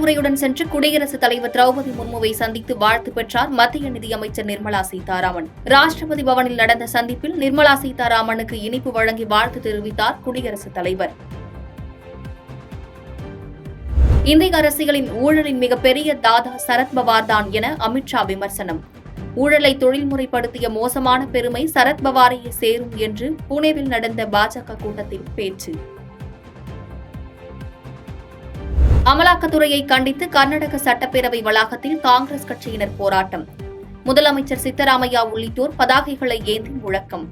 முறையுடன் சென்று குடியரசுத் தலைவர் திரௌபதி முர்முவை சந்தித்து வாழ்த்து பெற்றார் மத்திய நிதியமைச்சர் நிர்மலா சீதாராமன். ராஷ்டிரபதி பவனில் நடந்த சந்திப்பில் நிர்மலா சீதாராமனுக்கு இனிப்பு வழங்கி வாழ்த்து தெரிவித்தார் குடியரசுத் தலைவர். இந்திய அரசியலின் ஊழலின் மிகப்பெரிய தாதா சரத்பவார் தான் என அமித்ஷா விமர்சனம். ஊழலை தொழில்முறைப்படுத்திய மோசமான பெருமை சரத்பவாரையே சேரும் என்று புனேவில் நடந்த பாஜக கூட்டத்தில் பேச்சு. அமலாக்கத்துறையை கண்டித்து கர்நாடக சட்டப்பேரவை வளாகத்தில் காங்கிரஸ் கட்சியினர் போராட்டம். முதலமைச்சர் சித்தராமையா உள்ளிட்டோர் பதாகைகளை ஏந்தி முழக்கம்.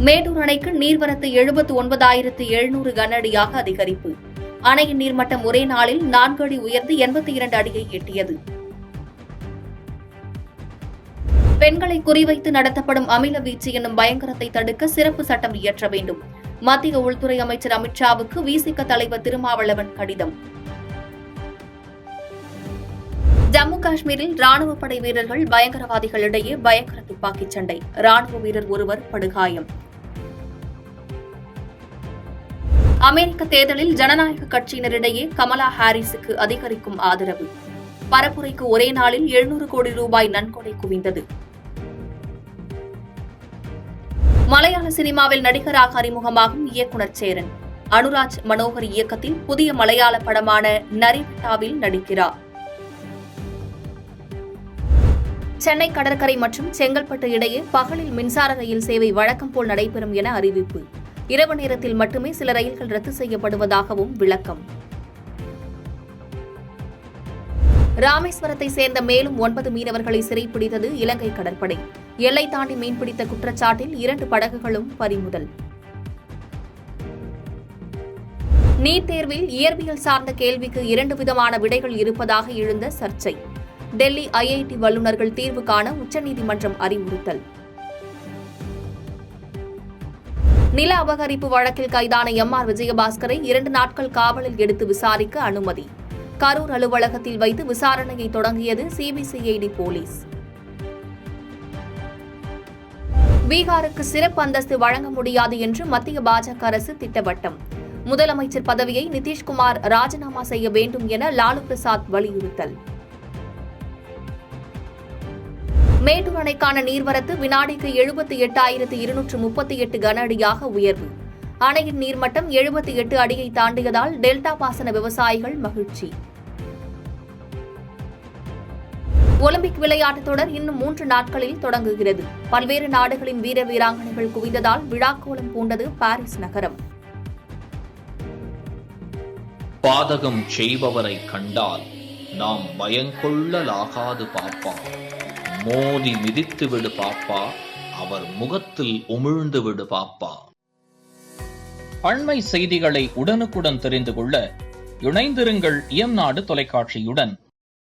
மேட்டூர் அணைக்கு நீர்வரத்து 79,700 கனஅடியாக அதிகரிப்பு. அணையின் நீர்மட்டம் ஒரே நாளில் 4 அடி உயர்ந்து 82 அடியை எட்டியது. பெண்களை குறிவைத்து நடத்தப்படும் அமில வீச்சு என்னும் பயங்கரத்தை தடுக்க சிறப்பு சட்டம் இயற்ற வேண்டும். மத்திய உள்துறை அமைச்சர் அமித்ஷாவுக்கு விசிக தலைவர் திருமாவளவன் கடிதம். ஜம்மு காஷ்மீரில் ராணுவ படை வீரர்கள் பயங்கரவாதிகளிடையே பயங்கர துப்பாக்கிச் சண்டை. ராணுவ வீரர் ஒருவர் படுகாயம். அமெரிக்க தேர்தலில் ஜனநாயக கட்சியினரிடையே கமலா ஹாரிஸுக்கு அதிகரிக்கும் ஆதரவு. பரப்புரைக்கு ஒரே நாளில் 700 கோடி ரூபாய் நன்கொடை குவிந்தது. மலையாள சினிமாவில் நடிகராக அறிமுகமாகும் இயக்குநர் சேரன். அனுராஜ் மனோகர் இயக்கத்தில் புதிய மலையாள படமான நரிவிட்டாவில் நடிக்கிறார். சென்னை கடற்கரை மற்றும் செங்கல்பட்டு இடையே பகலில் மின்சார ரயில் சேவை வழக்கம் போல் நடைபெறும் என அறிவிப்பு. இரவு நேரத்தில் மட்டுமே சில ரயில்கள் ரத்து செய்யப்படுவதாகவும் விளக்கம். ராமேஸ்வரத்தை சேர்ந்த மேலும் 9 மீனவர்களை சிறைப்பிடித்தது இலங்கை கடற்படை. எல்லை தாண்டி மீன்பிடித்த குற்றச்சாட்டில் 2 படகுகளும் பறிமுதல். நீட் தேர்வில் இயற்பியல் சார்ந்த கேள்விக்கு 2 விதமான விடைகள் இருப்பதாக எழுந்த சர்ச்சை. டெல்லி ஐஐடி வல்லுநர்கள் தீர்வு காண உச்சநீதிமன்றம் அறிவுறுத்தல். நில அபகரிப்பு வழக்கில் கைதான எம்.ஆர். விஜயபாஸ்கரை 2 நாட்கள் காவலில் எடுத்து விசாரிக்க அனுமதி. கரூர் அலுவலகத்தில் வைத்து விசாரணையை தொடங்கியது சிபிசிஐடி போலீஸ். பீகாருக்கு சிறப்பு அந்தஸ்து வழங்க முடியாது என்று மத்திய பாஜக அரசு திட்டவட்டம். முதலமைச்சர் பதவியை நிதிஷ்குமார் ராஜினாமா செய்ய வேண்டும் என லாலு பிரசாத் வலியுறுத்தல். மேட்டூர் அணைக்கான நீர்வரத்து வினாடிக்கு 78,238 கன அடியாக உயர்வு. அணையின் நீர்மட்டம் 78 அடியை தாண்டியதால் டெல்டா பாசன விவசாயிகள் மகிழ்ச்சி. ஒலிம்பிக் விளையாட்டுத் தொடர் இன்னும் 3 நாட்களில் தொடங்குகிறது. பல்வேறு நாடுகளின் வீரர் வீராங்கனைகள் குவிந்ததால் விழாக்கோலம் பூண்டது பாரிஸ் நகரம். பாதகம் செய்பவரை கண்டால் நாம் பயங்கொள்ளலாகாது பாப்பா. மோதி மிதித்து விடு பாப்பா, அவர் முகத்தில் உமிழ்ந்து விடு பாப்பா. அண்மை செய்திகளை உடனுக்குடன் தெரிந்து கொள்ள இணைந்திருங்கள் இயம்நாடு தொலைக்காட்சியுடன்.